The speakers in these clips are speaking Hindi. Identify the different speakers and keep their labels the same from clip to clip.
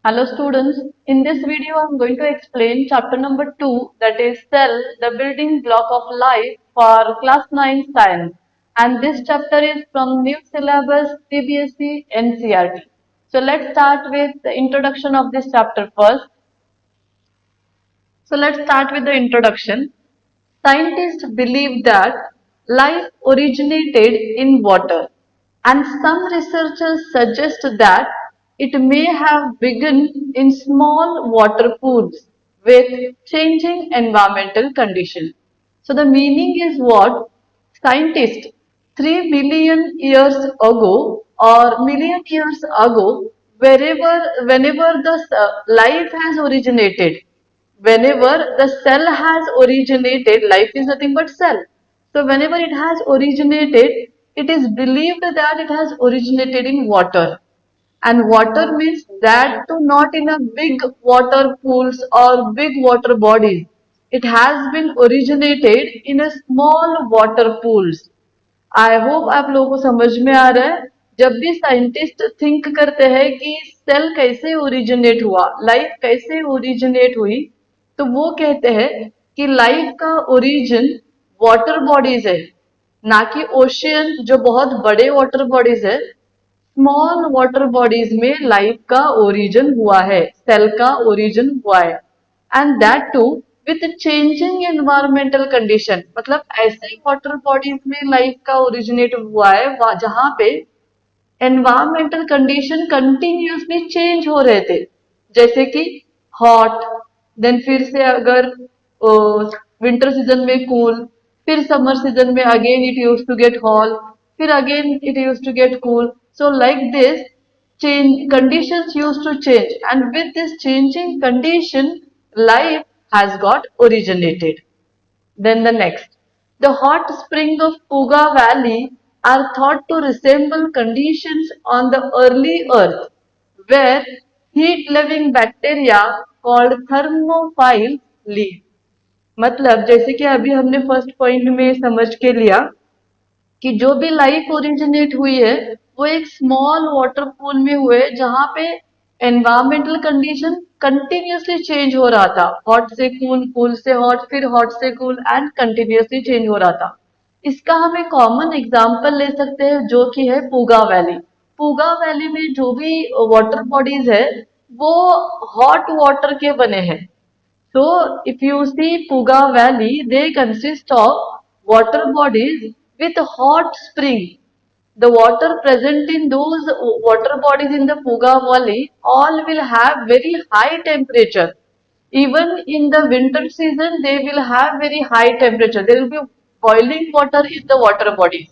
Speaker 1: Hello students, in this video I am going to explain chapter number 2, that is cell, the building block of life, for class 9 science, and this chapter is from new syllabus CBSE NCERT. So let's start with the introduction of this chapter first. So let's start with the introduction. Scientists believe that life originated in water, and some researchers suggest that it may have begun in small water pools with changing environmental conditions. So the meaning is what? Scientists 3 million years ago or million years ago, whenever the life has originated, whenever the cell has originated, life is nothing but cell. So whenever it has originated, it is believed that it has originated in water. And water means that too not in a big water pools or big water bodies. It has been originated in a small water pools. I hope आप लोगों को समझ में आ रहा है. जब भी साइंटिस्ट थिंक करते हैं कि सेल कैसे ओरिजिनेट हुआ, लाइफ कैसे ओरिजिनेट हुई, तो वो कहते हैं कि लाइफ का ओरिजिन वाटर बॉडीज है, ना कि ओशियन जो बहुत बड़े वाटर बॉडीज है. स्मॉल वाटर बॉडीज में लाइफ का ओरिजिन हुआ है, सेल का ओरिजिन हुआ है. And that too with changing environmental condition, मतलब ऐसे वाटर बॉडीज में लाइफ का ओरिजिनेट हुआ है जहां पे एनवायरमेंटल कंडीशन कंटिन्यूसली चेंज हो रहे थे. जैसे कि हॉट, देन फिर से अगर विंटर सीजन में कूल, फिर समर सीजन में again it use to get hot, फिर again it use to get cool. So like this change conditions used to change, and with this changing condition life has got originated. Then the next, the hot spring of Puga Valley are thought to resemble conditions on the early earth where heat loving bacteria called thermophile live. मतलब जैसे कि अभी हमने फर्स्ट पॉइंट में समझ के लिया कि जो भी लाइफ ओरिजिनेट हुई है वो एक स्मॉल वाटर पूल में हुए जहां पे एनवायरमेंटल कंडीशन कंटिन्यूसली चेंज हो रहा था, हॉट से कूल, कूल से हॉट, फिर हॉट से कूल एंड कंटिन्यूसली चेंज हो रहा था. इसका हम एक कॉमन एग्जांपल ले सकते हैं जो कि है पूगा वैली. पूगा वैली में जो भी वाटर बॉडीज है वो हॉट वाटर के बने हैं. So, if you see Puga Valley, they consist of water bodies with hot spring. The water present in those water bodies in the Puga Valley all will have very high temperature. Even in the winter season, they will have very high temperature. There will be boiling water in the water bodies.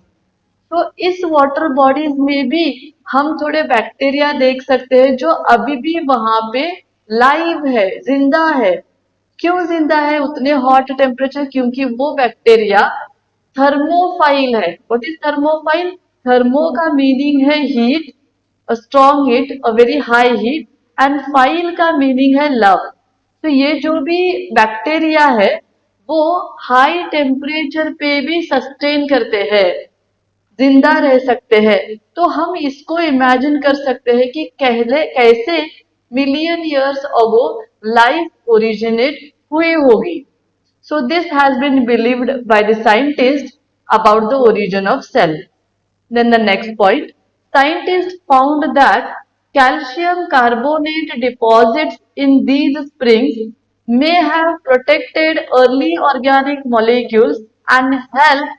Speaker 1: तो इस वाटर बॉडीज में भी हम थोड़े बैक्टीरिया देख सकते हैं जो अभी भी वहां पे लाइव है, जिंदा है. क्यों जिंदा है उतने हॉट टेम्परेचर? क्योंकि वो बैक्टीरिया थर्मोफाइल है. What is thermophile? थर्मो का मीनिंग है heat, a strong heat, a very high heat, and file का मीनिंग है लव. तो ये जो भी बैक्टीरिया है वो हाई टेम्परेचर पे भी सस्टेन करते हैं, जिंदा रह सकते हैं. तो हम इसको इमेजिन कर सकते हैं कि कैसे million years ago life originate हुई होगी. So this has been believed by the scientists about the origin of cell. Then the next point, scientists found that calcium carbonate deposits in these springs may have protected early organic molecules and helped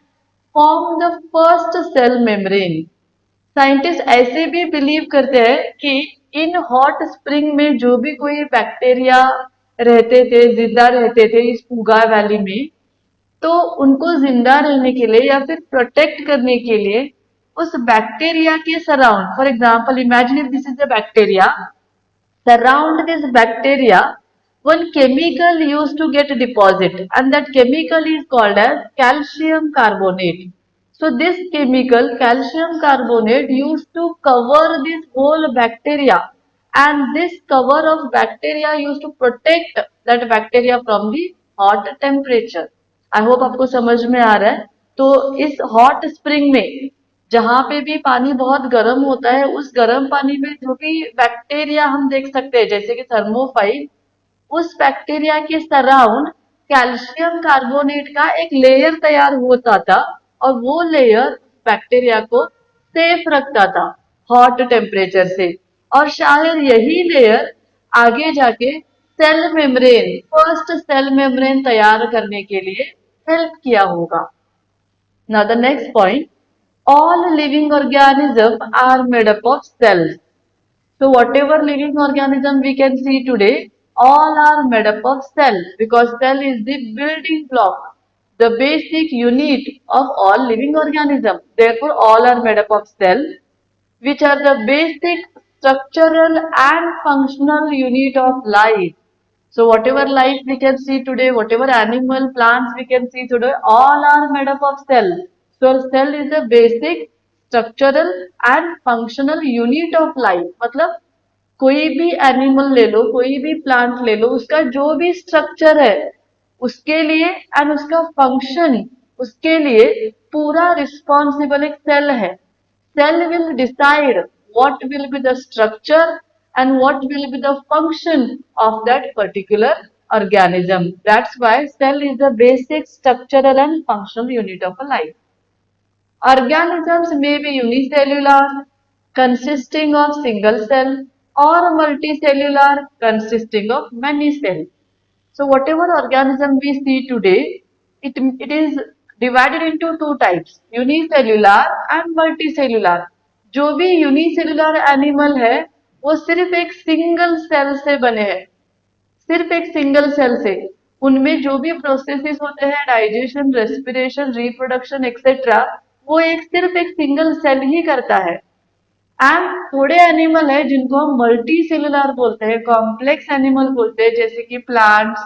Speaker 1: form the first cell membrane. Scientist ऐसे भी बिलीव करते हैं कि इन हॉट स्प्रिंग में जो भी कोई बैक्टीरिया रहते थे, जिंदा रहते थे इस पूगा वैली में, तो उनको जिंदा रहने के लिए या फिर प्रोटेक्ट करने के लिए उस बैक्टीरिया के surround, for example imagine if this is a bacteria, surround this bacteria one chemical used to get deposit, and that chemical is called as calcium carbonate. So this chemical calcium carbonate used to cover this whole bacteria, and this cover of bacteria used to protect that bacteria from the hot temperature. I hope आपको समझ में आ रहा है. तो इस हॉट स्प्रिंग में जहां पे भी पानी बहुत गर्म होता है, उस गर्म पानी में जो भी बैक्टीरिया हम देख सकते हैं, जैसे कि थर्मोफाइल, उस बैक्टीरिया के सराउंड कैल्शियम कार्बोनेट का एक लेयर तैयार होता था, और वो लेयर बैक्टीरिया को सेफ रखता था हॉट टेम्परेचर से। और शायद यही लेयर आगे जाके cell membrane, first cell membrane तैयार करने के लिए हेल्प किया होगा। Now the next point, all living organisms are made up of cells. So whatever living organism we can see today, all are made up of cell, because cell is the building block, the basic unit of all living organism. Therefore, all are made up of cell, which are the basic structural and functional unit of life. So whatever life we can see today, whatever animal, plants we can see today, all are made up of cell. So cell is the basic structural and functional unit of life. मतलब कोई भी एनिमल ले लो, कोई भी प्लांट ले लो, उसका जो भी स्ट्रक्चर है, उसके लिए एंड उसका फंक्शन, उसके लिए पूरा रिस्पॉन्सिबल एक सेल है। Cell will decide what will be the structure and what will be the function of that particular organism. That's why cell is the basic structural and functional unit of a life. Organisms may be unicellular, consisting of single cell, or multicellular, consisting of many cells. So whatever organism we see today, it is divided into two types, unicellular and multicellular. जो भी यूनिसेलुलर एनिमल है, वो सिर्फ एक सिंगल सेल से बने हैं, सिर्फ एक सिंगल सेल से। उनमें जो भी प्रोसेसेस होते हैं, डाइजेशन, रेस्पिरेशन, रिप्रोडक्शन एक्सेट्रा, वो एक सिर्फ एक सिंगल सेल ही करता है। एंड थोड़े एनिमल है जिनको हम मल्टी सेलुलर बोलते हैं, कॉम्प्लेक्स एनिमल बोलते हैं, जैसे कि प्लांट्स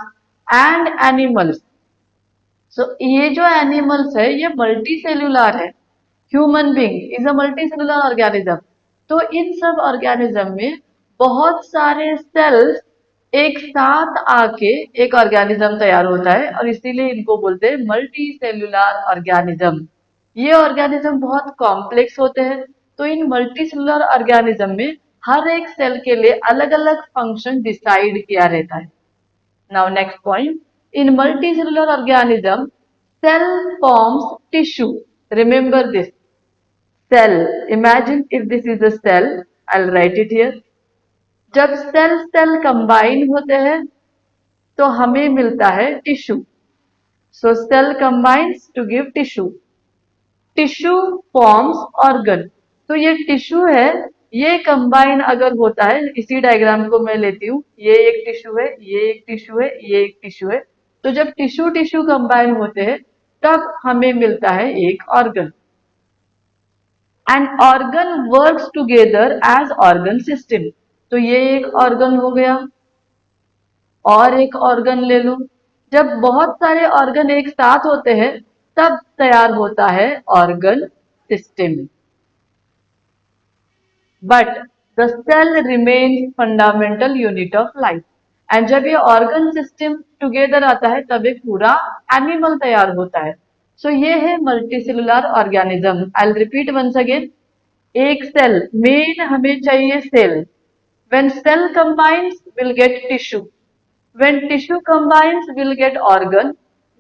Speaker 1: एंड एनिमल्स। सो ये जो एनिमल्स है, ये मल्टी सेलुलर है। Human being is a multi cellular organism. तो इन सब ऑर्गेनिज्म में बहुत सारे सेल्स एक साथ आके एक ऑर्गेनिज्म तैयार होता है, और इसीलिए इनको बोलते हैं मल्टी सेलुलर ऑर्गेनिज्म। ये ऑर्गेनिज्म बहुत कॉम्प्लेक्स होते हैं। तो इन मल्टी सेलुलर ऑर्गेनिज्म में हर एक सेल के लिए अलग अलग फंक्शन डिसाइड किया रहता है। Now next point. In multicellular organism, cell forms tissue. Remember this. Cell. Imagine if this is a cell. I'll write it here. जब सेल कंबाइन होते हैं तो हमें मिलता है tissue. So cell combines to give tissue. Tissue forms organ. तो ये टिश्यू है, ये कंबाइन अगर होता है, इसी डायग्राम को मैं लेती हूँ, ये एक टिश्यू है, ये एक टिश्यू है, ये एक टिश्यू है। तो जब टिश्यू टिश्यू कंबाइन होते हैं, तब हमें मिलता है एक organ. And organ works together as organ system. तो ये एक ऑर्गन हो गया, और एक ऑर्गन ले लो। जब बहुत सारे ऑर्गन एक साथ होते हैं, तब तैयार होता है organ system. But the cell remains fundamental unit of life. And जब ये ऑर्गन सिस्टम टुगेदर आता है, तब एक पूरा एनिमल तैयार होता है। सो ये है multicellular organism. I repeat once again. एक सेल, मेन हमें चाहिए cell. When cell combines will get tissue, when tissue combines we'll get organ,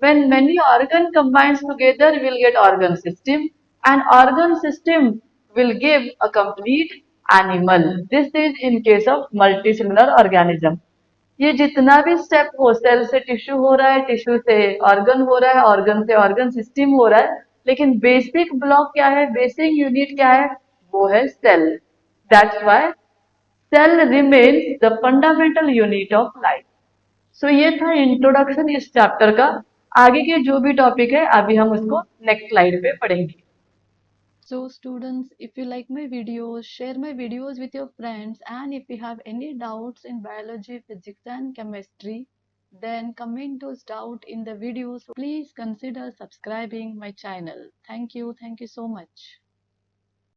Speaker 1: when many organ combines together we'll get organ system, and organ system will give a complete animal. This is in case of multicellular organism. ये जितना भी स्टेप हो, सेल से टिश्यू हो रहा है, टिश्यू से ऑर्गन हो रहा है, ऑर्गन से ऑर्गन सिस्टम हो रहा है, लेकिन बेसिक ब्लॉक क्या है, बेसिक यूनिट क्या है, वो है cell. That's why cell remains the fundamental unit of life. So ये था इंट्रोडक्शन इस चैप्टर का। आगे के जो भी टॉपिक है, अभी हम उसको नेक्स्ट स्लाइड पे पढ़ेंगे।
Speaker 2: So students, if you like my videos, share my videos with your friends, and if you have any doubts in biology, physics and chemistry, then comment those doubts in the videos. Please consider subscribing my channel. Thank you so much.